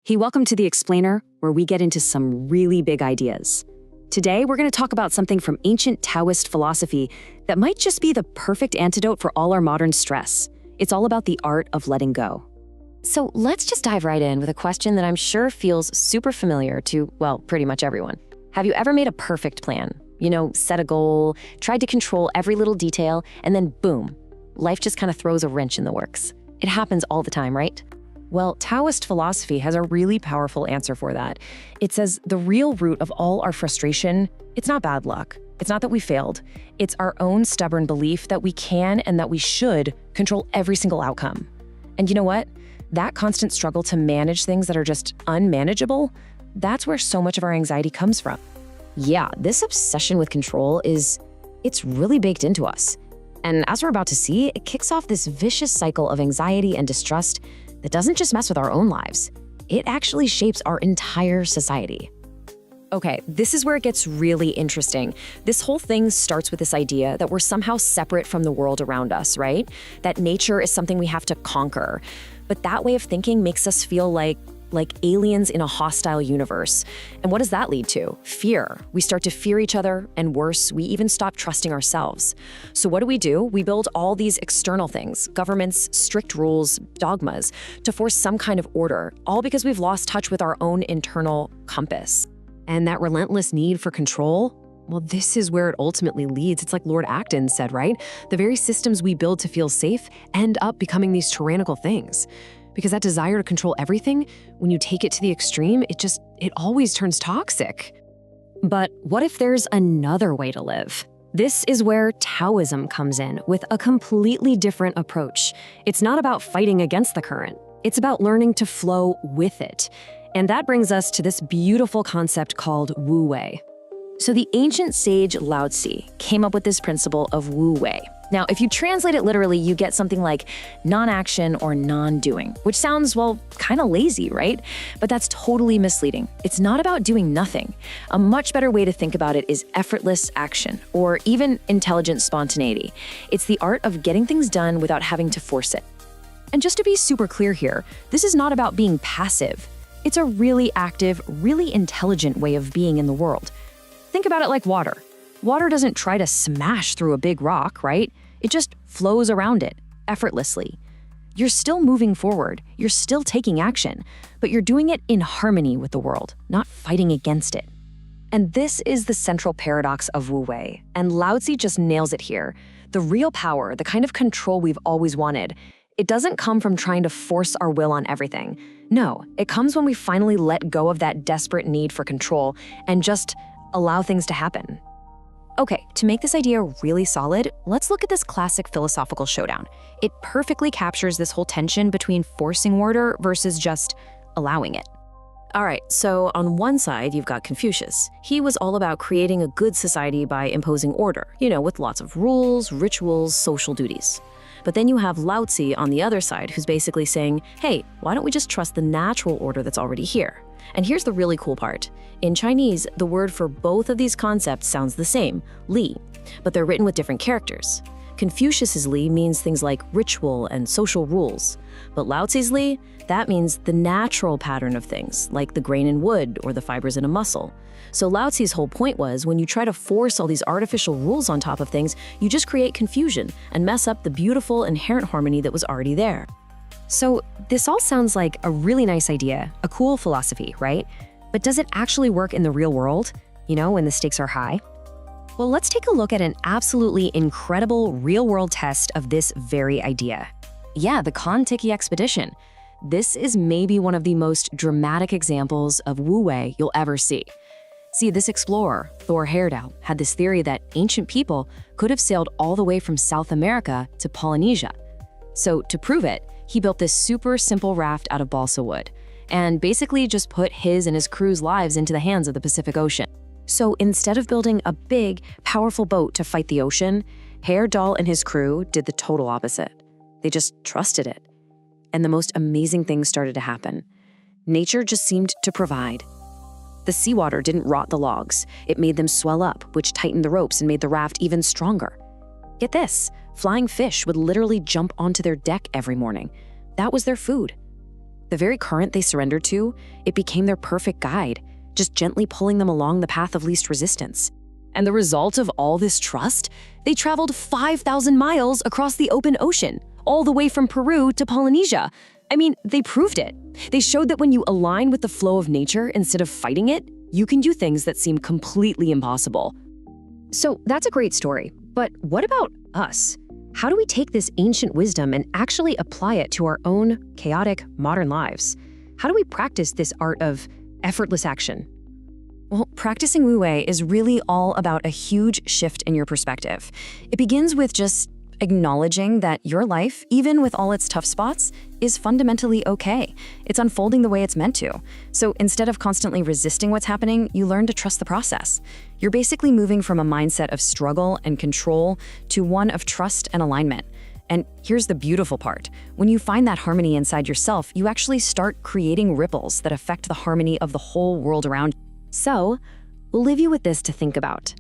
Welcome to The Explainer, where we get into some really big ideas. Today, we're going to talk about something from ancient Taoist philosophy that might just be the perfect antidote for all our modern stress. It's all about the art of letting go. So let's just dive right in with a question that I'm sure feels super familiar to, well, pretty much everyone. Have you ever made a perfect plan? Set a goal, tried to control every little detail, and then boom, life just kind of throws a wrench in the works. It happens all the time, right? Well, Taoist philosophy has a really powerful answer for that. It says the real root of all our frustration, it's not bad luck. It's not that we failed. It's our own stubborn belief that we can and that we should control every single outcome. And you know what? That constant struggle to manage things that are just unmanageable, that's where so much of our anxiety comes from. Yeah, this obsession with control it's really baked into us. And as we're about to see, it kicks off this vicious cycle of anxiety and distrust that doesn't just mess with our own lives. It actually shapes our entire society. Okay, this is where it gets really interesting. This whole thing starts with this idea that we're somehow separate from the world around us, right? That nature is something we have to conquer. But that way of thinking makes us feel like aliens in a hostile universe. And what does that lead to? Fear. We start to fear each other, and worse, we even stop trusting ourselves. So what do? We build all these external things, governments, strict rules, dogmas, to force some kind of order, all because we've lost touch with our own internal compass. And that relentless need for control, well, this is where it ultimately leads. It's like Lord Acton said, right? The very systems we build to feel safe end up becoming these tyrannical things. Because that desire to control everything, when you take it to the extreme, it always turns toxic. But what if there's another way to live? This is where Taoism comes in with a completely different approach. It's not about fighting against the current. It's about learning to flow with it. And that brings us to this beautiful concept called Wu Wei. So the ancient sage Lao Tzu came up with this principle of Wu Wei. Now, if you translate it literally, you get something like non-action or non-doing, which sounds, well, kind of lazy, right? But that's totally misleading. It's not about doing nothing. A much better way to think about it is effortless action, or even intelligent spontaneity. It's the art of getting things done without having to force it. And just to be super clear here, this is not about being passive. It's a really active, really intelligent way of being in the world. Think about it like water. Water doesn't try to smash through a big rock, right? It just flows around it, effortlessly. You're still moving forward, you're still taking action, but you're doing it in harmony with the world, not fighting against it. And this is the central paradox of Wu Wei, and Lao Tzu just nails it here. The real power, the kind of control we've always wanted, it doesn't come from trying to force our will on everything. No, it comes when we finally let go of that desperate need for control and just allow things to happen. Okay, to make this idea really solid, let's look at this classic philosophical showdown. It perfectly captures this whole tension between forcing order versus just allowing it. All right, so on one side, you've got Confucius. He was all about creating a good society by imposing order, with lots of rules, rituals, social duties. But then you have Lao Tzu on the other side, who's basically saying, hey, why don't we just trust the natural order that's already here? And here's the really cool part. In Chinese, the word for both of these concepts sounds the same, li, but they're written with different characters. Confucius's li means things like ritual and social rules, but Lao Tzu's li, that means the natural pattern of things, like the grain in wood or the fibers in a muscle. So Lao Tzu's whole point was, when you try to force all these artificial rules on top of things, you just create confusion and mess up the beautiful inherent harmony that was already there. So this all sounds like a really nice idea, a cool philosophy, right? But does it actually work in the real world, when the stakes are high? Well, let's take a look at an absolutely incredible real-world test of this very idea. Yeah, the Kon-Tiki expedition. This is maybe one of the most dramatic examples of Wu Wei you'll ever see. See, this explorer, Thor Heyerdahl, had this theory that ancient people could have sailed all the way from South America to Polynesia. So to prove it, he built this super simple raft out of balsa wood and basically just put his and his crew's lives into the hands of the Pacific Ocean. So instead of building a big, powerful boat to fight the ocean, Heyerdahl and his crew did the total opposite. They just trusted it. And the most amazing things started to happen. Nature just seemed to provide. The seawater didn't rot the logs. It made them swell up, which tightened the ropes and made the raft even stronger. Get this, flying fish would literally jump onto their deck every morning. That was their food. The very current they surrendered to, it became their perfect guide, just gently pulling them along the path of least resistance. And the result of all this trust? They traveled 5,000 miles across the open ocean, all the way from Peru to Polynesia. I mean, they proved it. They showed that when you align with the flow of nature instead of fighting it, you can do things that seem completely impossible. So that's a great story. But what about us? How do we take this ancient wisdom and actually apply it to our own chaotic modern lives? How do we practice this art of effortless action? Well, practicing Wu Wei is really all about a huge shift in your perspective. It begins with just acknowledging that your life, even with all its tough spots, is fundamentally okay. It's unfolding the way it's meant to. So instead of constantly resisting what's happening, you learn to trust the process. You're basically moving from a mindset of struggle and control to one of trust and alignment. And here's the beautiful part. When you find that harmony inside yourself, you actually start creating ripples that affect the harmony of the whole world around you. So, we'll leave you with this to think about.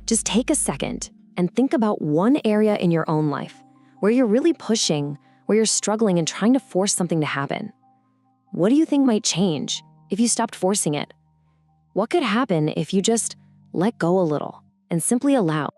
Just take a second and think about one area in your own life where you're really pushing, where you're struggling and trying to force something to happen. What do you think might change if you stopped forcing it? What could happen if you just let go a little and simply allow?